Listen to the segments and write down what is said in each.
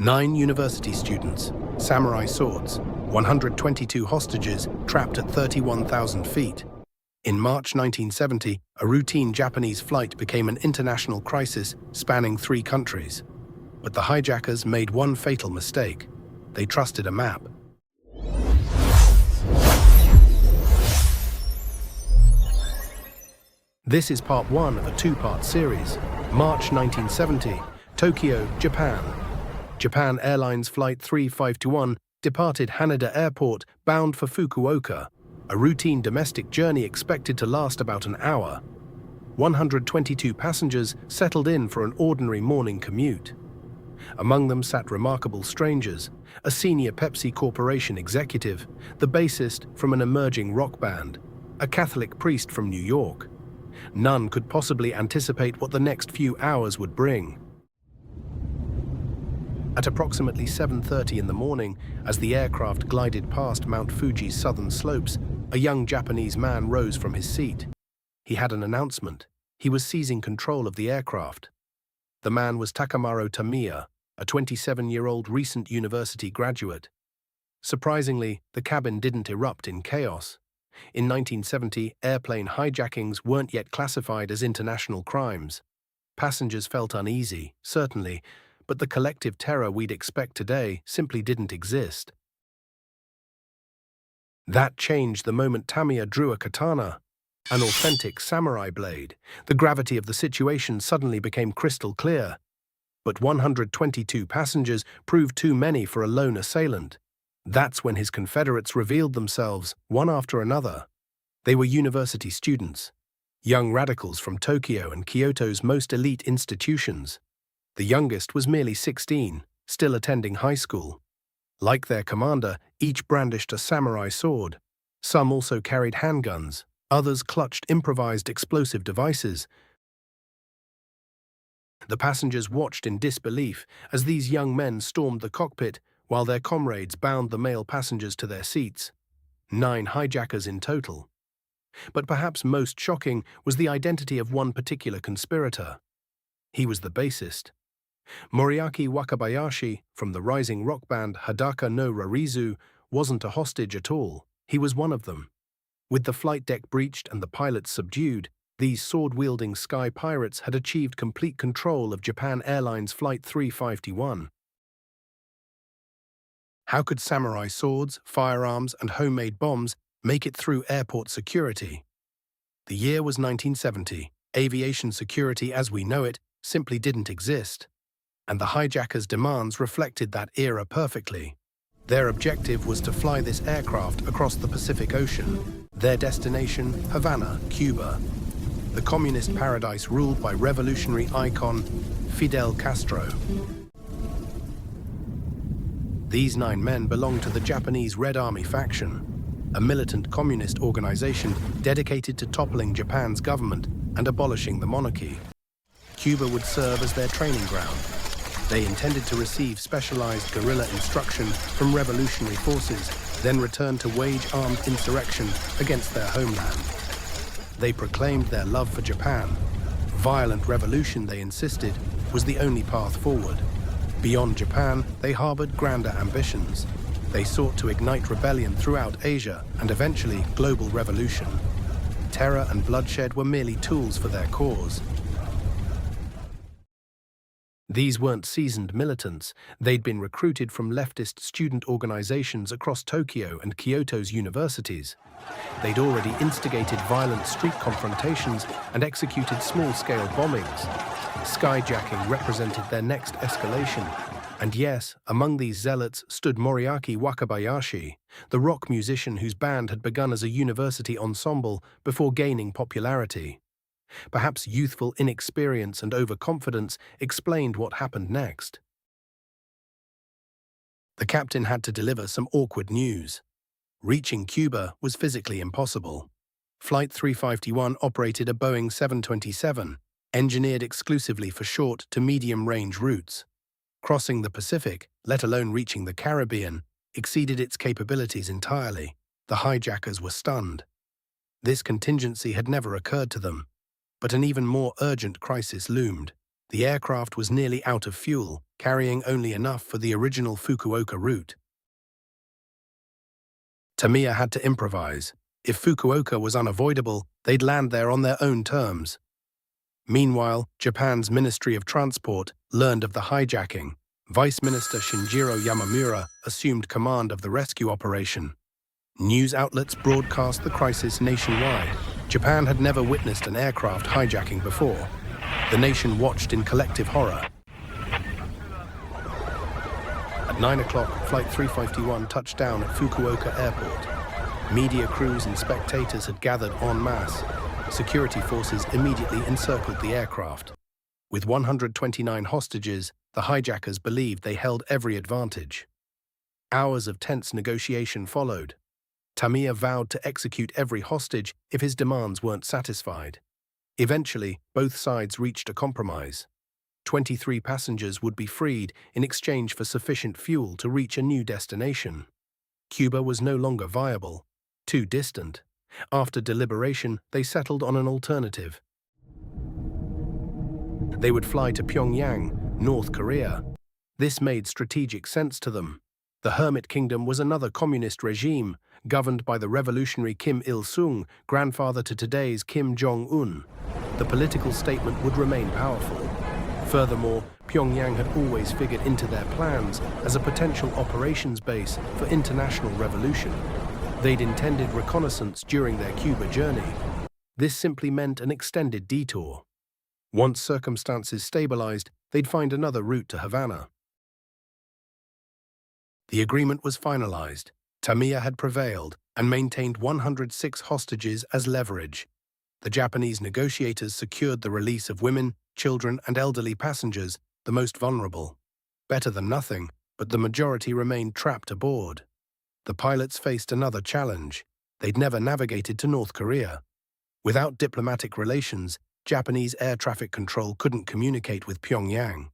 9 university students, samurai swords, 122 hostages trapped at 31,000 feet. In March 1970, a routine Japanese flight became an international crisis spanning 3 countries. But the hijackers made one fatal mistake. They trusted a map. This is part 1 of a 2-part series. March 1970, Tokyo, Japan. Japan Airlines Flight 3521 departed Haneda Airport bound for Fukuoka, a routine domestic journey expected to last about an hour. 122 passengers settled in for an ordinary morning commute. Among them sat remarkable strangers, a senior Pepsi Corporation executive, the bassist from an emerging rock band, a Catholic priest from New York. None could possibly anticipate what the next few hours would bring. At approximately 7:30 in the morning, as the aircraft glided past Mount Fuji's southern slopes, a young Japanese man rose from his seat. He had an announcement. He was seizing control of the aircraft. The man was Takamaro Tamiya, a 27-year-old recent university graduate. Surprisingly, the cabin didn't erupt in chaos. In 1970, airplane hijackings weren't yet classified as international crimes. Passengers felt uneasy, certainly, but the collective terror we'd expect today simply didn't exist. That changed the moment Tamiya drew a katana, an authentic samurai blade. The gravity of the situation suddenly became crystal clear. But 122 passengers proved too many for a lone assailant. That's when his confederates revealed themselves, one after another. They were university students, young radicals from Tokyo and Kyoto's most elite institutions. The youngest was merely 16, still attending high school. Like their commander, each brandished a samurai sword. Some also carried handguns, others clutched improvised explosive devices. The passengers watched in disbelief as these young men stormed the cockpit while their comrades bound the male passengers to their seats. 9 hijackers in total. But perhaps most shocking was the identity of one particular conspirator. He was the bassist. Moriaki Wakabayashi, from the rising rock band Hadaka no Rarizu, wasn't a hostage at all. He was one of them. With the flight deck breached and the pilots subdued, these sword-wielding sky pirates had achieved complete control of Japan Airlines Flight 3521. How could samurai swords, firearms, and homemade bombs make it through airport security? The year was 1970. Aviation security as we know it simply didn't exist. And the hijackers' demands reflected that era perfectly. Their objective was to fly this aircraft across the Pacific Ocean. Their destination, Havana, Cuba. The communist paradise ruled by revolutionary icon Fidel Castro. These 9 men belonged to the Japanese Red Army faction, a militant communist organization dedicated to toppling Japan's government and abolishing the monarchy. Cuba would serve as their training ground. They intended to receive specialized guerrilla instruction from revolutionary forces, then return to wage armed insurrection against their homeland. They proclaimed their love for Japan. Violent revolution, they insisted, was the only path forward. Beyond Japan, they harbored grander ambitions. They sought to ignite rebellion throughout Asia and eventually global revolution. Terror and bloodshed were merely tools for their cause. These weren't seasoned militants. They'd been recruited from leftist student organizations across Tokyo and Kyoto's universities. They'd already instigated violent street confrontations and executed small-scale bombings. Skyjacking represented their next escalation. And yes, among these zealots stood Moriaki Wakabayashi, the rock musician whose band had begun as a university ensemble before gaining popularity. Perhaps youthful inexperience and overconfidence explained what happened next. The captain had to deliver some awkward news. Reaching Cuba was physically impossible. Flight 3521 operated a Boeing 727, engineered exclusively for short to medium-range routes. Crossing the Pacific, let alone reaching the Caribbean, exceeded its capabilities entirely. The hijackers were stunned. This contingency had never occurred to them. But an even more urgent crisis loomed. The aircraft was nearly out of fuel, carrying only enough for the original Fukuoka route. Tamiya had to improvise. If Fukuoka was unavoidable, they'd land there on their own terms. Meanwhile, Japan's Ministry of Transport learned of the hijacking. Vice Minister Shinjiro Yamamura assumed command of the rescue operation. News outlets broadcast the crisis nationwide. Japan had never witnessed an aircraft hijacking before. The nation watched in collective horror. At 9 o'clock, Flight 351 touched down at Fukuoka Airport. Media crews and spectators had gathered en masse. Security forces immediately encircled the aircraft. With 129 hostages, the hijackers believed they held every advantage. Hours of tense negotiation followed. Tamiya vowed to execute every hostage if his demands weren't satisfied. Eventually, both sides reached a compromise. 23 passengers would be freed in exchange for sufficient fuel to reach a new destination. Cuba was no longer viable, too distant. After deliberation, they settled on an alternative. They would fly to Pyongyang, North Korea. This made strategic sense to them. The Hermit Kingdom was another communist regime, governed by the revolutionary Kim Il-sung, grandfather to today's Kim Jong-un. The political statement would remain powerful. Furthermore, Pyongyang had always figured into their plans as a potential operations base for international revolution. They'd intended reconnaissance during their Cuba journey. This simply meant an extended detour. Once circumstances stabilized, they'd find another route to Havana. The agreement was finalized. Tamiya had prevailed and maintained 106 hostages as leverage. The Japanese negotiators secured the release of women, children, and elderly passengers, the most vulnerable. Better than nothing, but the majority remained trapped aboard. The pilots faced another challenge. They'd never navigated to North Korea. Without diplomatic relations, Japanese air traffic control couldn't communicate with Pyongyang.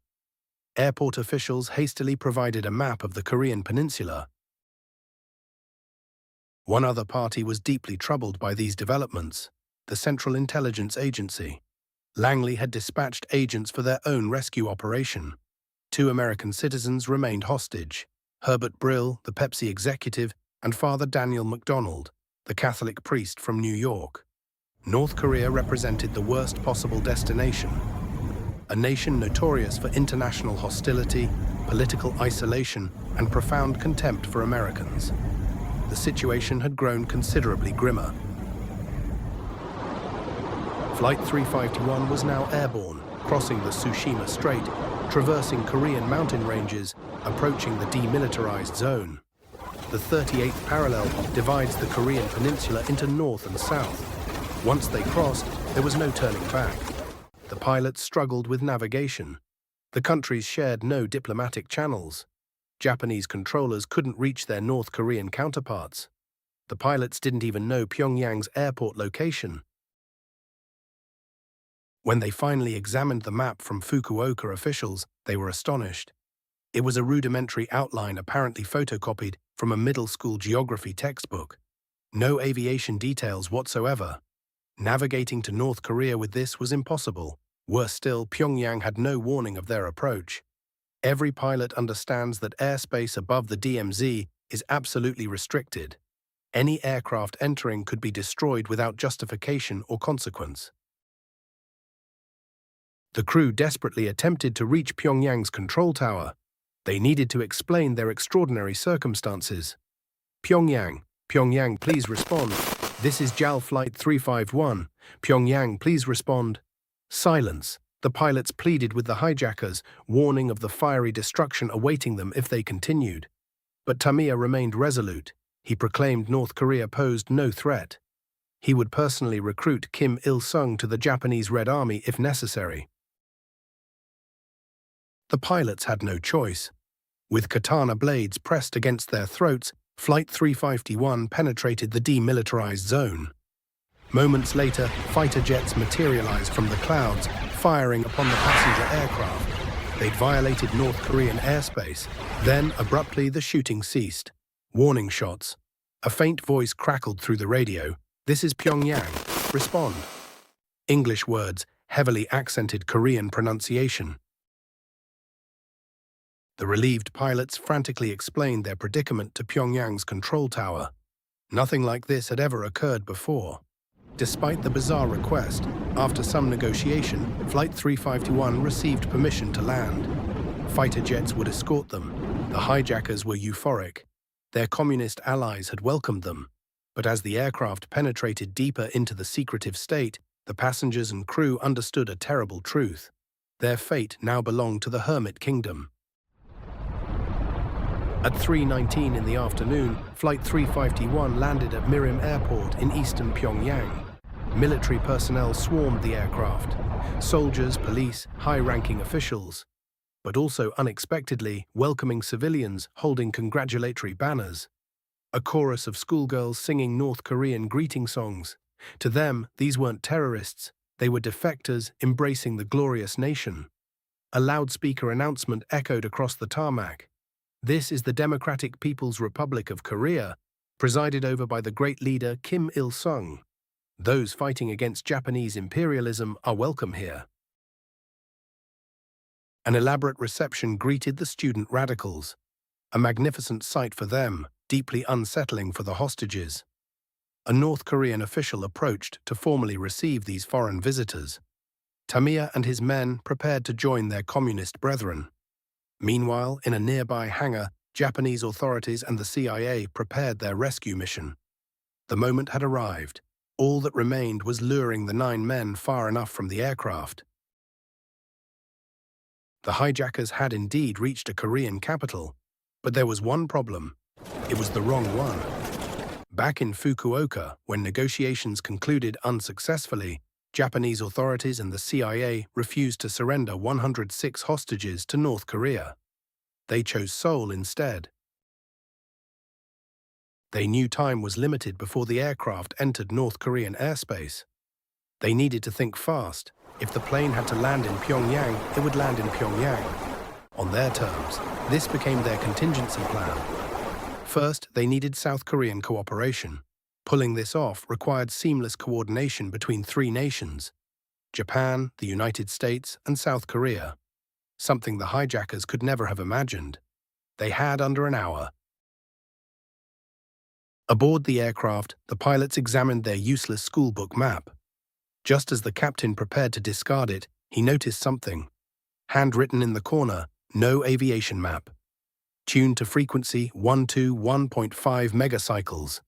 Airport officials hastily provided a map of the Korean peninsula. One other party was deeply troubled by these developments: the Central Intelligence Agency. Langley had dispatched agents for their own rescue operation. 2 American citizens remained hostage: Herbert Brill, the Pepsi executive, and Father Daniel MacDonald, the Catholic priest from New York. North Korea represented the worst possible destination. A nation notorious for international hostility, political isolation, and profound contempt for Americans. The situation had grown considerably grimmer. Flight 351 was now airborne, crossing the Tsushima Strait, traversing Korean mountain ranges, approaching the demilitarized zone. The 38th parallel divides the Korean peninsula into north and south. Once they crossed, there was no turning back. The pilots struggled with navigation. The countries shared no diplomatic channels. Japanese controllers couldn't reach their North Korean counterparts. The pilots didn't even know Pyongyang's airport location. When they finally examined the map from Fukuoka officials, they were astonished. It was a rudimentary outline apparently photocopied from a middle school geography textbook. No aviation details whatsoever. Navigating to North Korea with this was impossible. Worse still, Pyongyang had no warning of their approach. Every pilot understands that airspace above the DMZ is absolutely restricted. Any aircraft entering could be destroyed without justification or consequence. The crew desperately attempted to reach Pyongyang's control tower. They needed to explain their extraordinary circumstances. Pyongyang, please respond. This is JAL Flight 351. Pyongyang, please respond. Silence. The pilots pleaded with the hijackers, warning of the fiery destruction awaiting them if they continued. But Tamiya remained resolute. He proclaimed North Korea posed no threat. He would personally recruit Kim Il-sung to the Japanese Red Army if necessary. The pilots had no choice. With katana blades pressed against their throats, Flight 351 penetrated the demilitarized zone. Moments later, fighter jets materialized from the clouds, firing upon the passenger aircraft. They'd violated North Korean airspace. Then, abruptly, the shooting ceased. Warning shots. A faint voice crackled through the radio. This is Pyongyang. Respond. English words, heavily accented Korean pronunciation. The relieved pilots frantically explained their predicament to Pyongyang's control tower. Nothing like this had ever occurred before. Despite the bizarre request, after some negotiation, Flight 351 received permission to land. Fighter jets would escort them. The hijackers were euphoric. Their communist allies had welcomed them. But as the aircraft penetrated deeper into the secretive state, the passengers and crew understood a terrible truth. Their fate now belonged to the Hermit Kingdom. At 3:19 in the afternoon, Flight 351 landed at Mirim Airport in eastern Pyongyang. Military personnel swarmed the aircraft. Soldiers, police, high-ranking officials. But also unexpectedly, welcoming civilians holding congratulatory banners. A chorus of schoolgirls singing North Korean greeting songs. To them, these weren't terrorists. They were defectors embracing the glorious nation. A loudspeaker announcement echoed across the tarmac. This is the Democratic People's Republic of Korea, presided over by the great leader Kim Il-sung. Those fighting against Japanese imperialism are welcome here. An elaborate reception greeted the student radicals. A magnificent sight for them, deeply unsettling for the hostages. A North Korean official approached to formally receive these foreign visitors. Tamiya and his men prepared to join their communist brethren. Meanwhile, in a nearby hangar, Japanese authorities and the CIA prepared their rescue mission. The moment had arrived. All that remained was luring the 9 men far enough from the aircraft. The hijackers had indeed reached a Korean capital, but there was one problem. It was the wrong one. Back in Fukuoka, when negotiations concluded unsuccessfully, Japanese authorities and the CIA refused to surrender 106 hostages to North Korea. They chose Seoul instead. They knew time was limited before the aircraft entered North Korean airspace. They needed to think fast. If the plane had to land in Pyongyang, it would land in Pyongyang. On their terms, this became their contingency plan. First, they needed South Korean cooperation. Pulling this off required seamless coordination between 3 nations: Japan, the United States, and South Korea. Something the hijackers could never have imagined. They had under an hour. Aboard the aircraft, the pilots examined their useless schoolbook map. Just as the captain prepared to discard it, he noticed something. Handwritten in the corner, no aviation map. Tuned to frequency 121.5 megacycles.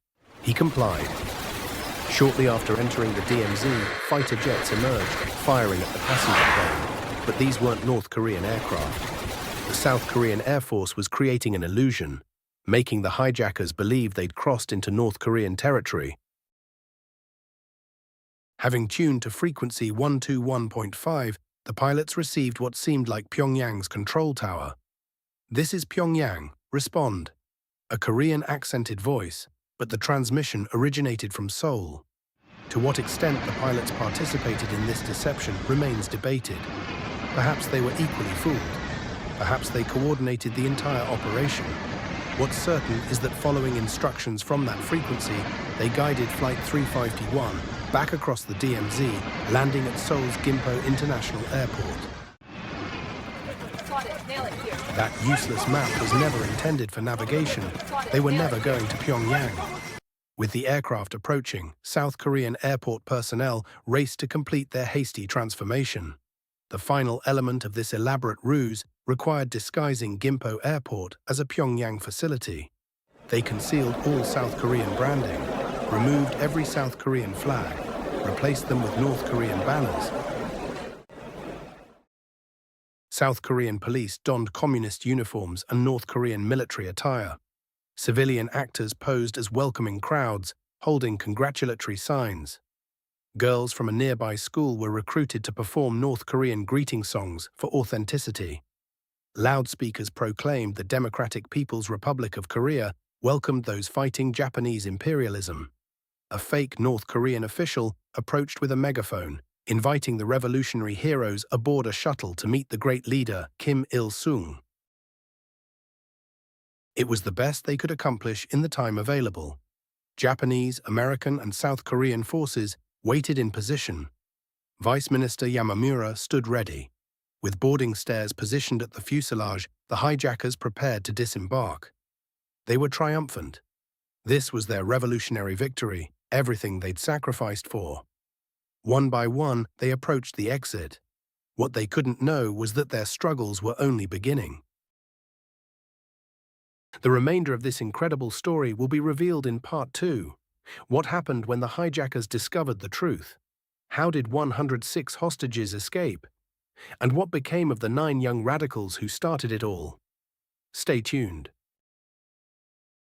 He complied. Shortly after entering the DMZ, fighter jets emerged, firing at the passenger plane. But these weren't North Korean aircraft. The South Korean Air Force was creating an illusion, making the hijackers believe they'd crossed into North Korean territory. Having tuned to frequency 121.5, the pilots received what seemed like Pyongyang's control tower. "This is Pyongyang, respond." A Korean accented voice, but the transmission originated from Seoul. To what extent the pilots participated in this deception remains debated. Perhaps they were equally fooled. Perhaps they coordinated the entire operation. What's certain is that following instructions from that frequency, they guided Flight 351 back across the DMZ, landing at Seoul's Gimpo International Airport. That useless map was never intended for navigation. They were never going to Pyongyang. With the aircraft approaching, South Korean airport personnel raced to complete their hasty transformation. The final element of this elaborate ruse required disguising Gimpo Airport as a Pyongyang facility. They concealed all South Korean branding, removed every South Korean flag, replaced them with North Korean banners. South Korean police donned communist uniforms and North Korean military attire. Civilian actors posed as welcoming crowds, holding congratulatory signs. Girls from a nearby school were recruited to perform North Korean greeting songs for authenticity. Loudspeakers proclaimed the Democratic People's Republic of Korea welcomed those fighting Japanese imperialism. A fake North Korean official approached with a megaphone, inviting the revolutionary heroes aboard a shuttle to meet the great leader Kim Il-sung. It was the best they could accomplish in the time available. Japanese, American, and South Korean forces waited in position. Vice Minister Yamamura stood ready. With boarding stairs positioned at the fuselage, the hijackers prepared to disembark. They were triumphant. This was their revolutionary victory, everything they'd sacrificed for. One by one, they approached the exit. What they couldn't know was that their struggles were only beginning. The remainder of this incredible story will be revealed in Part 2. What happened when the hijackers discovered the truth? How did 106 hostages escape? And what became of the 9 young radicals who started it all? Stay tuned.